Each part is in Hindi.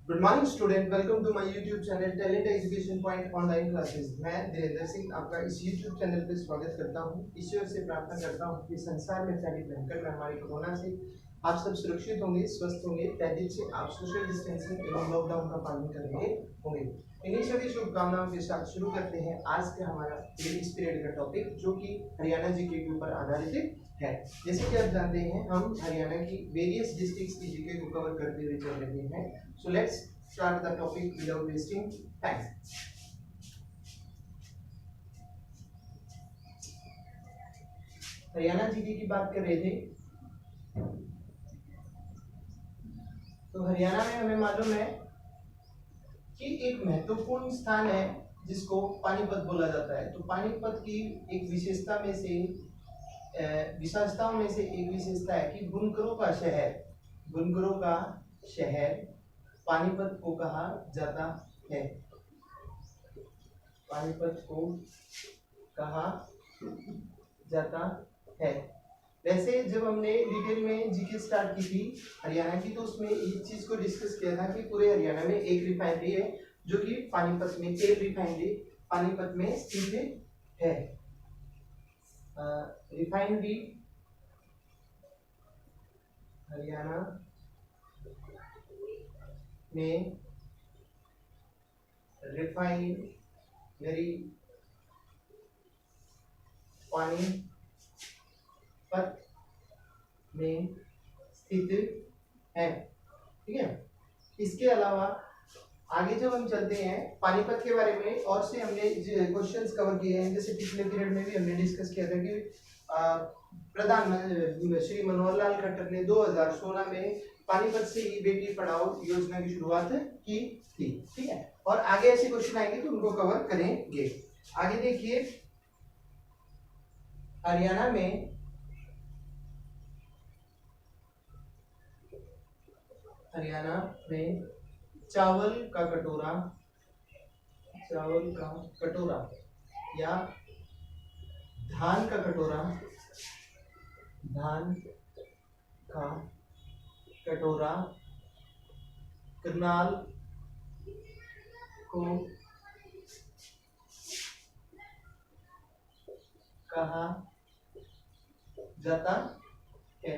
Good morning student, welcome to my YouTube channel talent education point online classes. मैं धीरेन्द्र सिंह आपका इस यूट्यूब चैनल पर स्वागत करता हूं। ईश्वर से प्रार्थना करता हूं कि संसार में फैली भयंकर महामारी कोरोना से आप सब सुरक्षित होंगे, स्वस्थ होंगे, पैदल से आप सोशल डिस्टेंसिंग एवं लॉकडाउन का पालन करेंगे होंगे। इन्हीं सभी शुभकामनाओं के साथ शुरू करते हैं आज का हमारा इंग्लिश पीरियड का टॉपिक, जो कि हरियाणा जीके के ऊपर आधारित है। जैसे कि आप जानते हैं, हम हरियाणा की वेरियस डिस्ट्रिक्ट्स की जीके को कवर करते हुए चल रहे हैं। So let's start the topic without wasting time. Haryana GK की बात कर रहे थे, तो हरियाणा में हमें मालूम है कि एक महत्वपूर्ण स्थान है जिसको पानीपत बोला जाता है। तो पानीपत की एक विशेषताओं में से एक विशेषता है कि बुनकरों का शहर पानीपत को कहा जाता है। पानीपत को कहा जाता है। वैसे जब हमने डिटेल में जीके स्टार्ट की थी हरियाणा की, तो उसमें इस चीज को डिस्कस किया था कि पूरे हरियाणा में एक रिफाइनरी है जो कि पानीपत में, तेल रिफाइनरी पानीपत में स्थित है। रिफाइनरी हरियाणा में रिफाइनरी पानीपत में स्थित है। ठीक है। इसके अलावा आगे जब हम चलते हैं पानीपत के बारे में, और से हमने क्वेश्चंस कवर किए हैं। जैसे पिछले पीरियड में भी हमने डिस्कस किया था कि प्रधानमंत्री श्री मनोहर लाल खट्टर ने 2016 में पानीपत से ही बेटी पढ़ाओ योजना की शुरुआत की थी। ठीक है। और आगे ऐसे क्वेश्चन आएंगे तो उनको कवर करेंगे। आगे देखिए, हरियाणा में चावल का कटोरा या धान का कटोरा करनाल को कहा जाता है।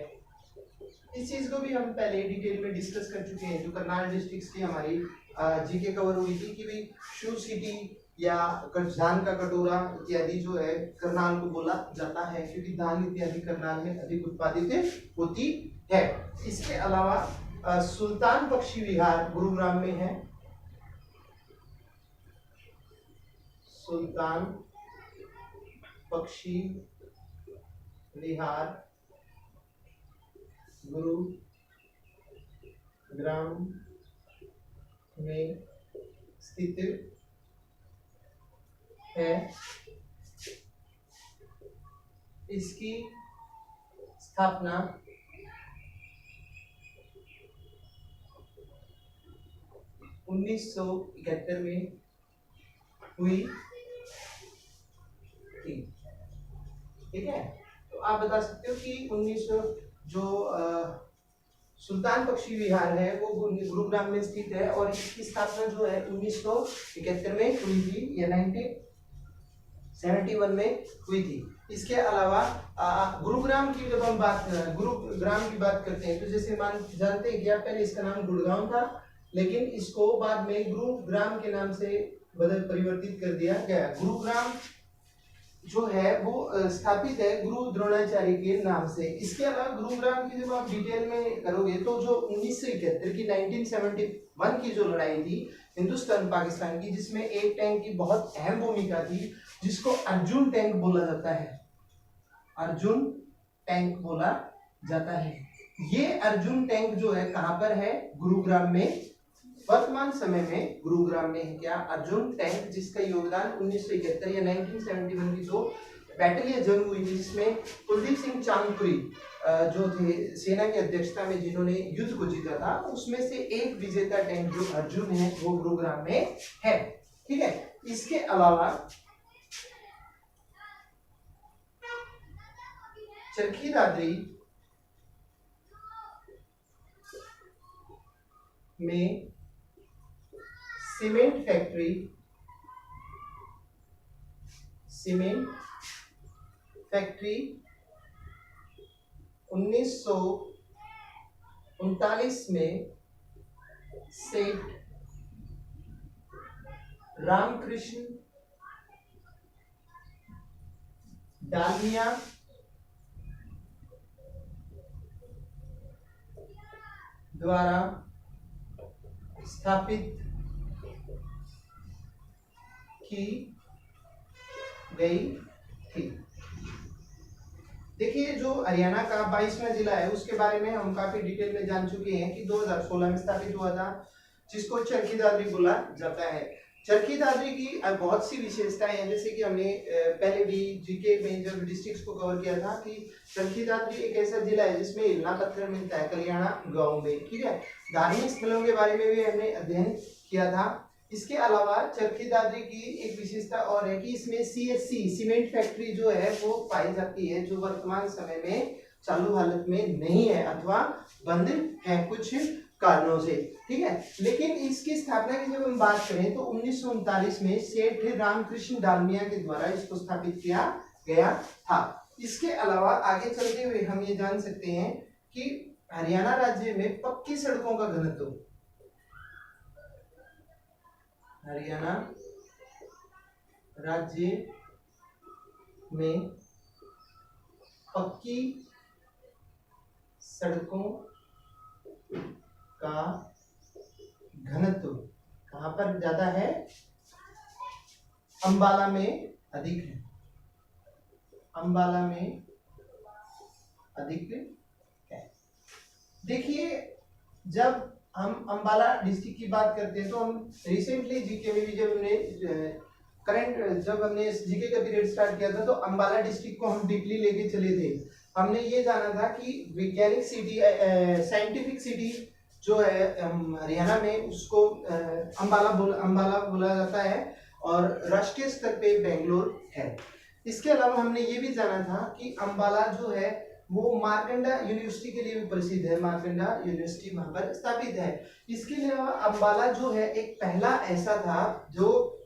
इस चीज को भी हम पहले डिटेल में डिस्कस कर चुके हैं। जो करनाल डिस्ट्रिक्ट्स की हमारी जीके कवर हुई थी कि भाई शू सिटी या धान का कटोरा इत्यादि जो है करनाल को बोला जाता है, क्योंकि धान इत्यादि करनाल में अधिक उत्पादित होती है। इसके अलावा सुल्तान पक्षी विहार गुरुग्राम में है। सुल्तान पक्षी विहार गुरुग्राम में स्थित है। इसकी स्थापना 1971 में हुई थी। ठीक है। तो आप बता सकते हो कि 1900 जो सुल्तान पक्षी विहार है वो गुरुग्राम में स्थित है, और इसकी स्थापना जो है 1971 में हुई थी या 1971 में हुई थी। इसके अलावा गुरुग्राम की जब हम गुरुग्राम की बात करते हैं, तो जैसे जानते हैं कि पहले इसका नाम गुड़गांव था, लेकिन इसको बाद में गुरुग्राम के नाम से परिवर्तित कर दिया गया। गुरुग्राम जो है वो स्थापित है गुरु द्रोणाचार्य के नाम से। इसके अलावा गुरुग्राम की जब आप डिटेल में करोगे तो जो 1971 की 1971 की जो लड़ाई थी हिंदुस्तान पाकिस्तान की, जिसमें एक टैंक की बहुत अहम भूमिका थी जिसको अर्जुन टैंक बोला जाता है। अर्जुन टैंक बोला जाता है। ये अर्जुन टैंक जो है कहां पर है? गुरुग्राम में। वर्तमान समय में गुरुग्राम में है क्या? अर्जुन टैंक, जिसका योगदान 1971 या 1971 की जो बैटल या जंग हुई थी जिसमें कुलदीप सिंह चांदपुरी जो थे सेना की अध्यक्षता में जिन्होंने युद्ध को जीता था, उसमें से एक विजेता टैंक जो अर्जुन है वो गुरुग्राम में है। ठीक है। इसके अलावा चरखी दादरी में सीमेंट फैक्ट्री 1939 में सेठ रामकृष्ण डालमिया द्वारा स्थापित की गई थी। देखिए, जो हरियाणा का 22वां जिला है उसके बारे में हम काफी डिटेल में जान चुके हैं कि 2016 में स्थापित हुआ था, जिसको चरखी दादरी बोला जाता है। चरखी दादरी की बहुत सी विशेषताएं हैं, जैसे कि हमने पहले भी जीके में जब डिस्ट्रिक्ट्स को कवर किया था कि चरखी दादरी एक ऐसा जिला है जिसमें हिलना पत्थर मिलता है कल्याणा गांव में, ठीक है। धार्मिक स्थलों के बारे में भी हमने अध्ययन किया था। इसके अलावा चरखी दादरी की एक विशेषता और है कि इसमें सीएससी सीमेंट फैक्ट्री जो है वो पाई जाती है, जो वर्तमान समय में चालू हालत में नहीं है अथवा बंद है कुछ कारणों से, ठीक है। लेकिन इसकी स्थापना की जब हम बात करें तो 1939 में सेठ रामकृष्ण डालमिया के द्वारा इसको स्थापित किया गया था। इसके अलावा आगे चलते हुए हम ये जान सकते हैं कि हरियाणा राज्य में पक्की सड़कों का घनत्व, हरियाणा राज्य में पक्की सड़कों का घनत्व कहां पर ज्यादा है? अंबाला में अधिक है, अंबाला में अधिक है। देखिए, जब हम अंबाला डिस्ट्रिक्ट की बात करते हैं तो हम रिसेंटली जीके में भी जब हमने जीके का पीरियड स्टार्ट किया था तो अंबाला डिस्ट्रिक्ट को हम डीपली लेके चले थे। हमने ये जाना था कि वैज्ञानिक सिटी, साइंटिफिक सिटी जो है हरियाणा में, उसको अंबाला बोला जाता है और राष्ट्रीय स्तर पे बेंगलोर है। इसके अलावा हमने ये भी जाना था कि अंबाला जो है वो मार्कंडा यूनिवर्सिटी के लिए भी प्रसिद्ध है, मार्कंडा यूनिवर्सिटी वहां पर स्थापित है। इसके अलावा अंबाला जो है एक पहला ऐसा था जो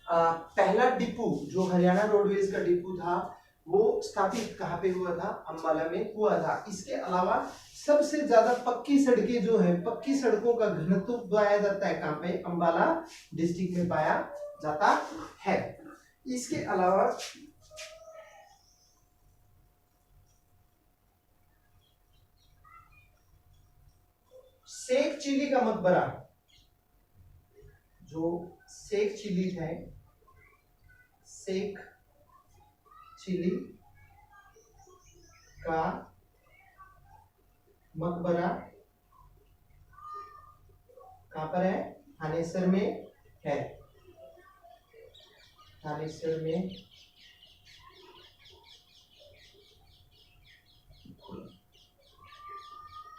पहला डिपो जो हरियाणा रोडवेज का डिपो था वो स्थापित कहाँ पे हुआ था? अंबाला में हुआ था। इसके अलावा सबसे ज्यादा पक्की सड़कें जो है, पक्की सड़कों का घनत्व पाया जाता है कहाँ पे? अंबाला डिस्ट्रिक्ट में पाया जाता है। इसके अलावा शेख चिली का मकबरा, जो शेख चिली है, शेख चिली का मकबरा कहां पर है? थानेसर में है, थानेसर में।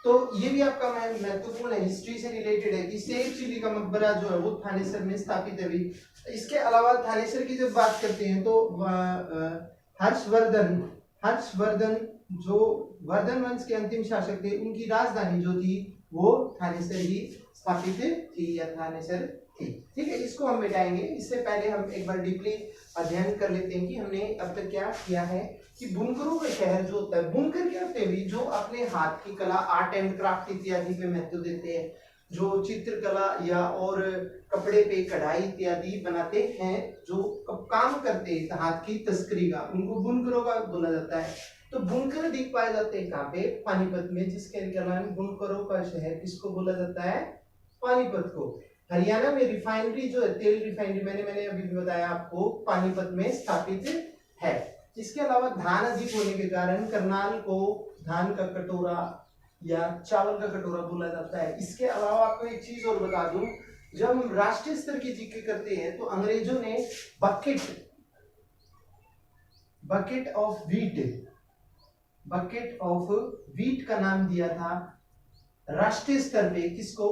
तो ये भी आपका महत्वपूर्ण है, हिस्ट्री से रिलेटेड है कि शेख चिली का मकबरा जो है वो थानेसर में स्थापित है भी। इसके अलावा थानेसर की जब बात करते हैं तो हर्षवर्धन जो वर्धन वंश के अंतिम शासक थे, उनकी राजधानी जो थी वो थानेसर ही स्थापित थी या थानेसर थी, ठीक है। इसको हम मिटाएंगे। इससे पहले हम एक बार डीपली अध्ययन कर लेते हैं कि हमने अब तक क्या किया है कि बुनकरों का शहर जो होता है, बुनकर क्या होते हैं? जो अपने हाथ की कला, आर्ट एंड क्राफ्ट इत्यादि पे महत्व देते हैं, जो चित्रकला या और कपड़े पे कढ़ाई इत्यादि बनाते हैं, जो काम करते हैं हाथ की तस्करी का, उनको बुनकरों का बोला जाता है। तो बुनकर अधिक पाए जाते हैं कहाँ पे? पानीपत में, जिसके कारण बुनकरों का शहर किसको बोला जाता है? पानीपत को। हरियाणा में रिफाइनरी जो है, तेल रिफाइनरी, मैंने अभी भी बताया आपको, पानीपत में स्थापित है। इसके अलावा धान अधिक होने के कारण करनाल को धान का कटोरा या चावल का कटोरा बोला जाता है। इसके अलावा आपको एक चीज और बता दूं, जब हम राष्ट्रीय स्तर की जीके करते हैं तो अंग्रेजों ने बकेट ऑफ व्हीट का नाम दिया था राष्ट्रीय स्तर पे, किसको?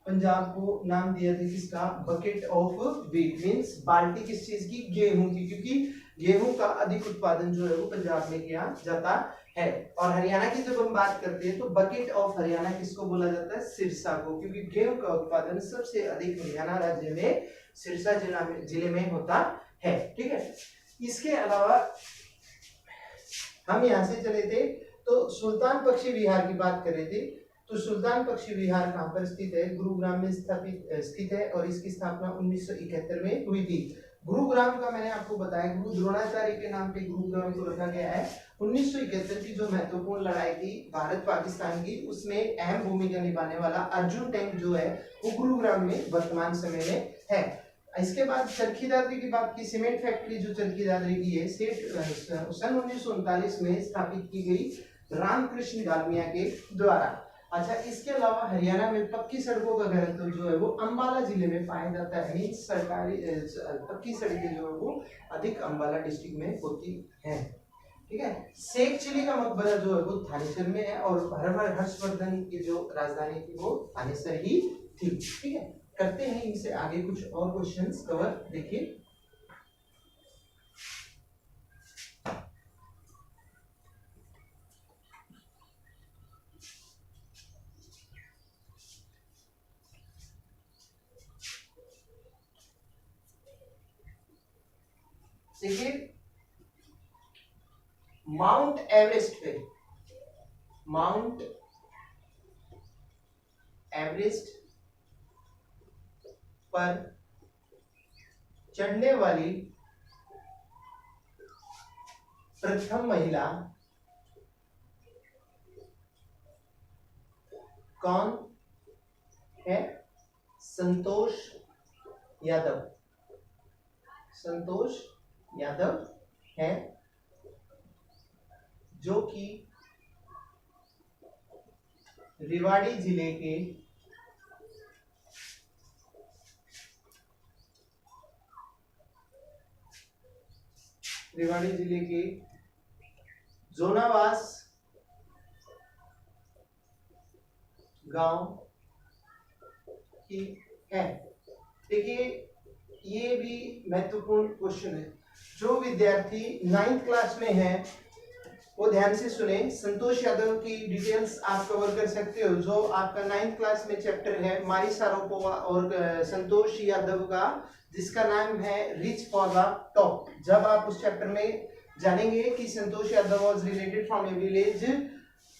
पंजाब को नाम दिया था किसका? बकेट ऑफ व्हीट मींस बाल्टी किस चीज की? गेहूं की, क्योंकि गेहूं का अधिक उत्पादन जो है वो पंजाब में किया जाता है। और हरियाणा की जब हम बात करते हैं तो बकेट ऑफ हरियाणा किसको बोला जाता है? सिरसा को, क्योंकि गेहूं का उत्पादन सबसे अधिक हरियाणा राज्य में सिरसा जिले में होता है। ठीक है, इसके अलावा हम यहाँ से चले थे तो सुल्तान पक्षी विहार की बात कर रहे थे। तो सुल्तान पक्षी विहार कहाँ पर स्थित है? गुरुग्राम में स्थित है और इसकी स्थापना 1971 में हुई थी। गुरुग्राम का मैंने आपको बताया, गुरु द्रोणाचार्य के नाम पे गुरुग्राम को रखा गया है। 1971 की जो महत्वपूर्ण लड़ाई थी भारत पाकिस्तान की, उसमें अहम भूमिका निभाने वाला अर्जुन टैंक जो है वो गुरुग्राम में वर्तमान समय में है। इसके बाद चरखी दादरी की बात की, सीमेंट फैक्ट्री जो चरखी दादरी की है सन 1939 में स्थापित की गई रामकृष्ण डालमिया के द्वारा। अच्छा, इसके अलावा हरियाणा में पक्की सड़कों का घनत्व जो है वो अंबाला जिले में पाया जाता है। मीन्स सरकारी पक्की सड़कें जो है वो अधिक अंबाला डिस्ट्रिक्ट में होती हैं। ठीक है, शेख चिली का मकबरा जो है वो थानेसर में है और हर्षवर्धन की जो राजधानी थी वो थानेसर ही थी। ठीक है, करते हैं इनसे आगे कुछ और क्वेश्चंस कवर। देखिए, देखिए माउंट एवरेस्ट पर चढ़ने वाली प्रथम महिला कौन है? संतोष यादव। संतोष यादव है, जो कि रेवाड़ी जिले के जोनावास गांव की है। देखिए, ये भी महत्वपूर्ण क्वेश्चन है। जो विद्यार्थी 9th क्लास में है वो ध्यान से सुने। संतोष यादव की डिटेल्स आप कवर कर सकते हो। जो आपका 9th क्लास में चैप्टर है मारी सारोपोवा और संतोष यादव का, जिसका नाम है रिच फॉर द टॉप। जब आप उस चैप्टर में जानेंगे कि Santosh Yadav was related from a village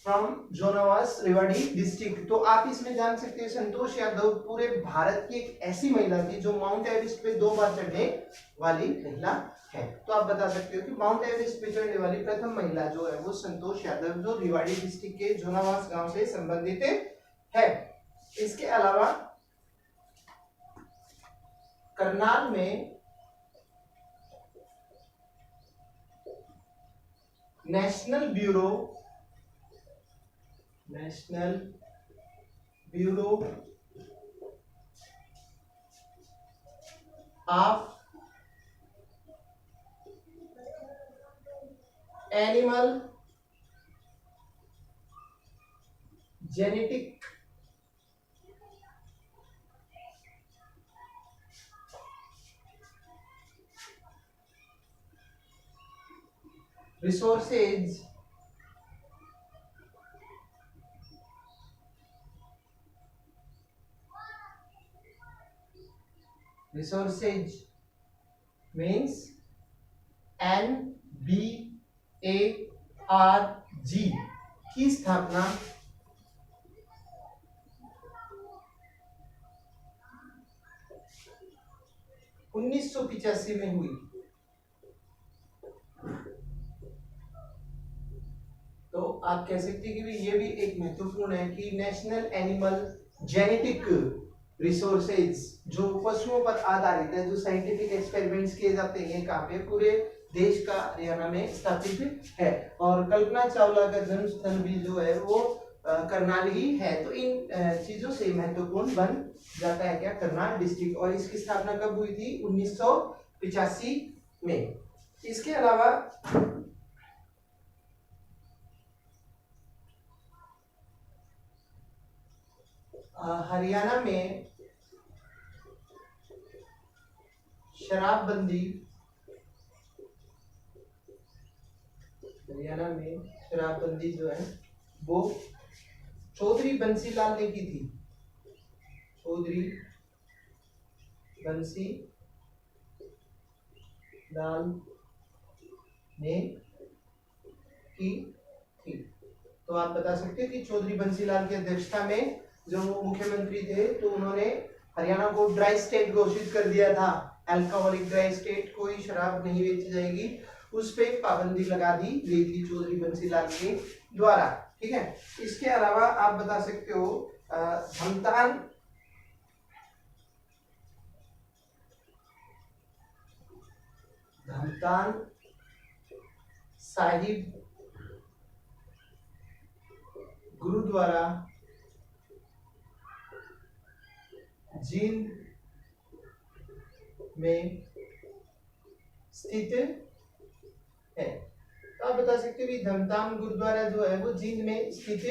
from Jonawas Rewari district, तो आप इसमें जान सकते हैं संतोष यादव पूरे भारत की एक ऐसी महिला थी जो माउंट एवरेस्ट पे 2 बार चढ़ने वाली महिला है। तो आप बता सकते हो कि माउंट एवरेस्ट पे चढ़ने वाली प्रथम महिला जो है वो संतोष यादव, जो रेवाड़ी डिस्ट्रिक्ट के जोनावास गांव से संबंधित है। इसके अलावा करनाल में national bureau of animal genetic resources means NBARG की स्थापना 1985 में हुई। तो आप कह सकते हैं कि ये भी एक महत्वपूर्ण है कि नेशनल एनिमल जेनेटिक रिसोर्सेज जो पशुओं पर आधारित है, जो साइंटिफिक एक्सपेरिमेंट्स किए जाते हैं, कहाँ पे? पूरे देश का हरियाणा में स्थापित है। और कल्पना चावला का जन्म स्थल भी जो है वो करनाल ही है। तो इन चीजों से महत्वपूर्ण बन जाता है क्या? करनाल डिस्ट्रिक्ट। और इसकी स्थापना कब हुई थी? 1985 में। इसके अलावा हरियाणा में शराबबंदी हरियाणा में शराबबंदी जो है वो चौधरी बंसी लाल ने की थी। चौधरी बंसी लाल ने की थी। तो आप बता सकते हैं कि चौधरी बंसीलाल की अध्यक्षता में जो मुख्यमंत्री थे तो उन्होंने हरियाणा को ड्राई स्टेट घोषित कर दिया था। अल्कोहलिक ड्राई स्टेट, कोई शराब नहीं बेची जाएगी, उस पे पाबंदी लगा दी गई थी चौधरी बंसीलाल के द्वारा। ठीक है, इसके अलावा आप बता सकते हो धमतान साहिब गुरुद्वारा जींद में स्थित है। तो आप बता सकते हो कि धमतान गुरुद्वारा जो है वो जींद में स्थित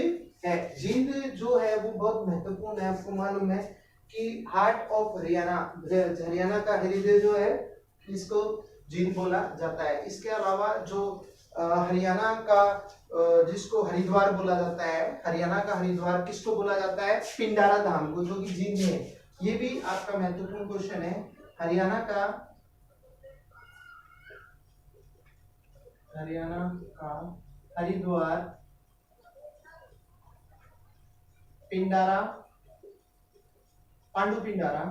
है। जींद जो है वो बहुत महत्वपूर्ण है। आपको मालूम है कि हार्ट ऑफ हरियाणा, हरियाणा का हृदय जो है इसको जींद बोला जाता है। इसके अलावा जो हरियाणा का जिसको हरिद्वार बोला जाता है, हरियाणा का हरिद्वार किसको बोला जाता है? पिंडारा धाम को, जो कि जींद में है। ये भी आपका महत्वपूर्ण क्वेश्चन है। हरियाणा का हरिद्वार पिंडारा, पांडु पिंडारा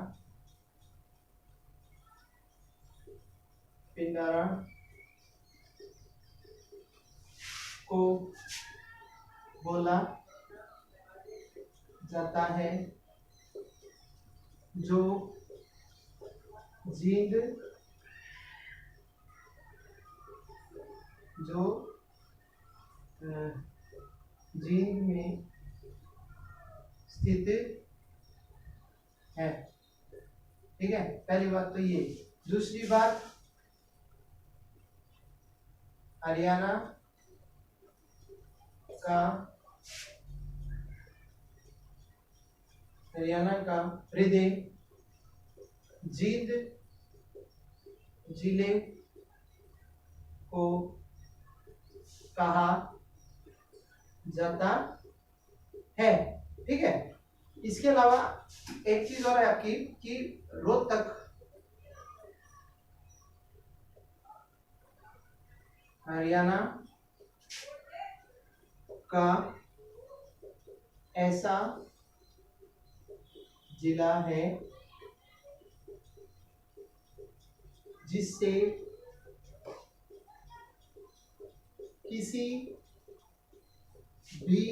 को बोला जाता है, जो जींद में स्थित है। ठीक है, पहली बात तो ये। दूसरी बात, हरियाणा का हृदय जींद जिले को कहा जाता है। ठीक है, इसके अलावा एक चीज और है आपकी कि रोहतक हरियाणा का ऐसा जिला है जिससे किसी भी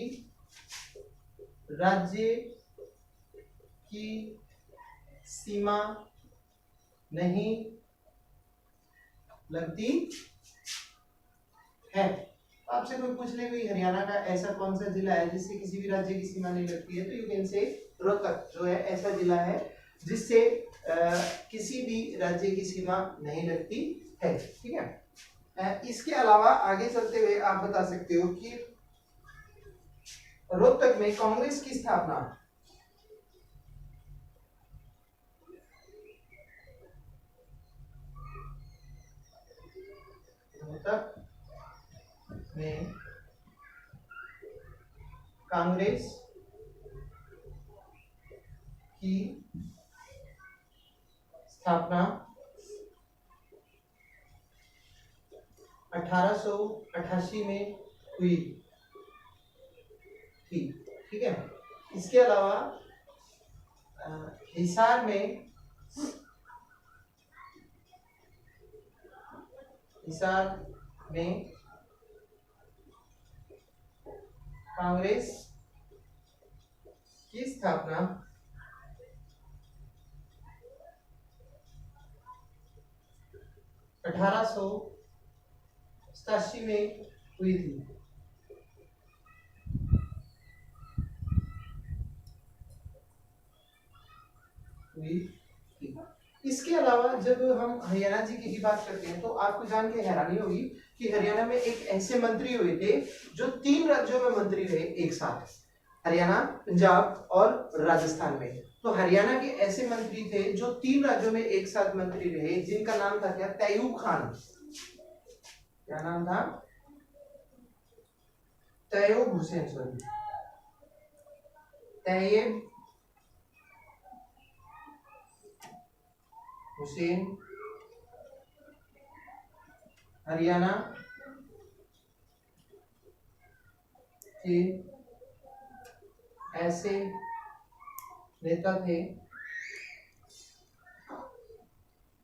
राज्य की सीमा नहीं लगती है। आपसे कोई पूछ ले कि हरियाणा का ऐसा कौन सा जिला है जिससे किसी भी राज्य की सीमा नहीं लगती है, तो यू कैन से रोहतक जो है ऐसा जिला है जिससे किसी भी राज्य की सीमा नहीं लगती है। ठीक है, इसके अलावा आगे चलते हुए आप बता सकते हो कि रोहतक में कांग्रेस की स्थापना रोहतक में कांग्रेस की स्थापना 1888 में हुई थी। ठीक है, इसके अलावा हिसार में कांग्रेस की स्थापना 1887 में हुई थी। इसके अलावा जब हम हरियाणा जी की ही बात करते हैं तो आपको जान के हैरानी होगी कि हरियाणा में एक ऐसे मंत्री हुए थे जो 3 राज्यों में मंत्री रहे एक साथ, हरियाणा, पंजाब और राजस्थान में। तो हरियाणा के ऐसे मंत्री थे जो 3 राज्यों में एक साथ मंत्री रहे, जिनका नाम था क्या? तैयूब खान। क्या नाम था? तैयब हुसैन, सॉरी तैयब हुसैन हरियाणा के ऐसे नेता थे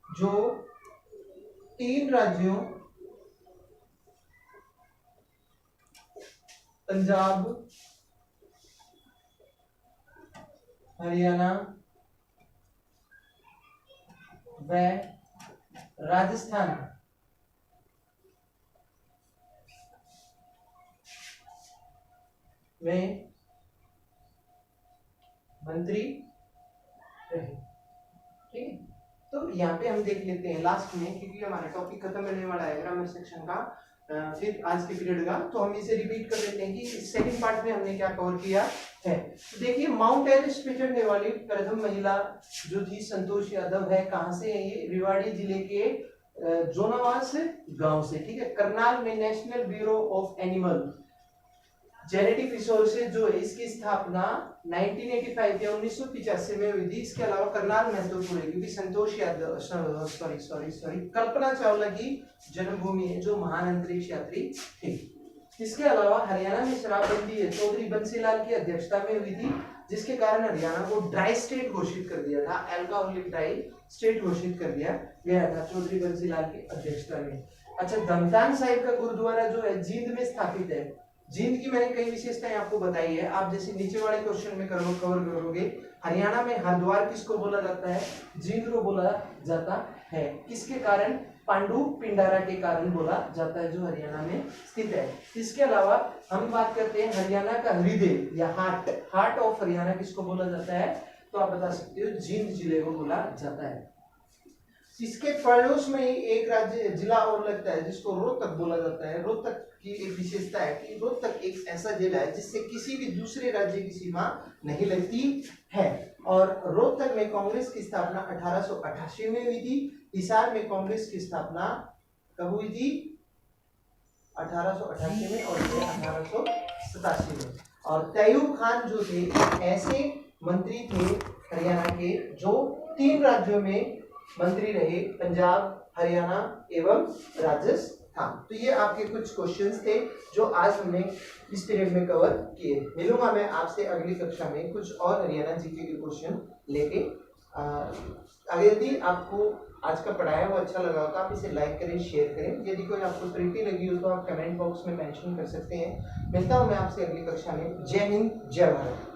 जो 3 राज्यों पंजाब, हरियाणा व राजस्थान में मंत्री रहे। ठीक है, तो यहाँ पे हम देख लेते हैं लास्ट में, क्योंकि हमारा टॉपिक खत्म होने वाला है ग्रामर सेक्शन का, फिर आज के पीरियड का, तो हम इसे रिपीट कर लेते हैं कि सेकंड पार्ट में हमने क्या कवर किया है। तो देखिए, माउंट एवरेस्ट पे चढ़ने वाली प्रथम महिला जो थी संतोष यादव है। कहाँ से है ये? रेवाड़ी जिले के जोनावास गांव से। ठीक है, करनाल में national bureau of animal genetic resources जो है, इसकी स्थापना 1985 या 1985 में हुई थी। इसके अलावा करनाल महत्वपूर्ण है क्योंकि संतोष यादव सॉरी कल्पना चावला की जन्मभूमि है, जो महान अंतरिक्ष यात्री थे। इसके अलावा हरियाणा में शराबबंदी है, चौधरी बंसीलाल की अध्यक्षता में हुई थी, जिसके कारण हरियाणा को ड्राई स्टेट घोषित कर दिया था, अल्कोहलिक ड्राई स्टेट घोषित कर दिया गया था चौधरी बंसीलाल की अध्यक्षता में। अच्छा, धमतान साहिब का गुरुद्वारा जो है जींद में स्थापित है। जींद की मैंने कई विशेषताएं आपको बताई है, आप जैसे नीचे वाले क्वेश्चन में कवर करोगे। हरियाणा में हरिद्वार किसको बोला जाता है? जींद को बोला जाता है। किसके कारण? पांडु पिंडारा के कारण बोला जाता है, जो हरियाणा में स्थित है। इसके अलावा हम बात करते हैं हरियाणा का हृदय या हार्ट ऑफ हरियाणा किसको बोला जाता है? तो आप बता सकते हो जींद जिले को बोला जाता है। इसके पड़ोस में ही एक राज्य जिला और लगता है जिसको रोहतक बोला जाता है। रोहतक की एक विशेषता है कि रोहतक एक ऐसा जिला है जिससे किसी भी दूसरे राज्य की सीमा नहीं लगती है। और रोहतक में कांग्रेस की स्थापना 1888 में हुई थी। हिसार में कांग्रेस की स्थापना कब हुई थी? 1888 में और 1887 में। और तैयूब खान जो थे ऐसे मंत्री थे हरियाणा के जो 3 राज्यों में मंत्री रहे, पंजाब, हरियाणा एवं राजस्थान। तो ये आपके कुछ क्वेश्चंस थे जो आज हमने इस पीरियड में कवर किए। मिलूंगा मैं आपसे अगली कक्षा में कुछ और हरियाणा जीके के क्वेश्चन लेके। अगर यदि आपको आज का पढ़ाया वो अच्छा लगा हो तो आप इसे लाइक करें, शेयर करें। यदि कोई आपको त्रुटि लगी हो तो आप कमेंट बॉक्स में मेंशन कर सकते हैं। मिलता हूं मैं आपसे अगली कक्षा में। जय हिंद, जय भारत।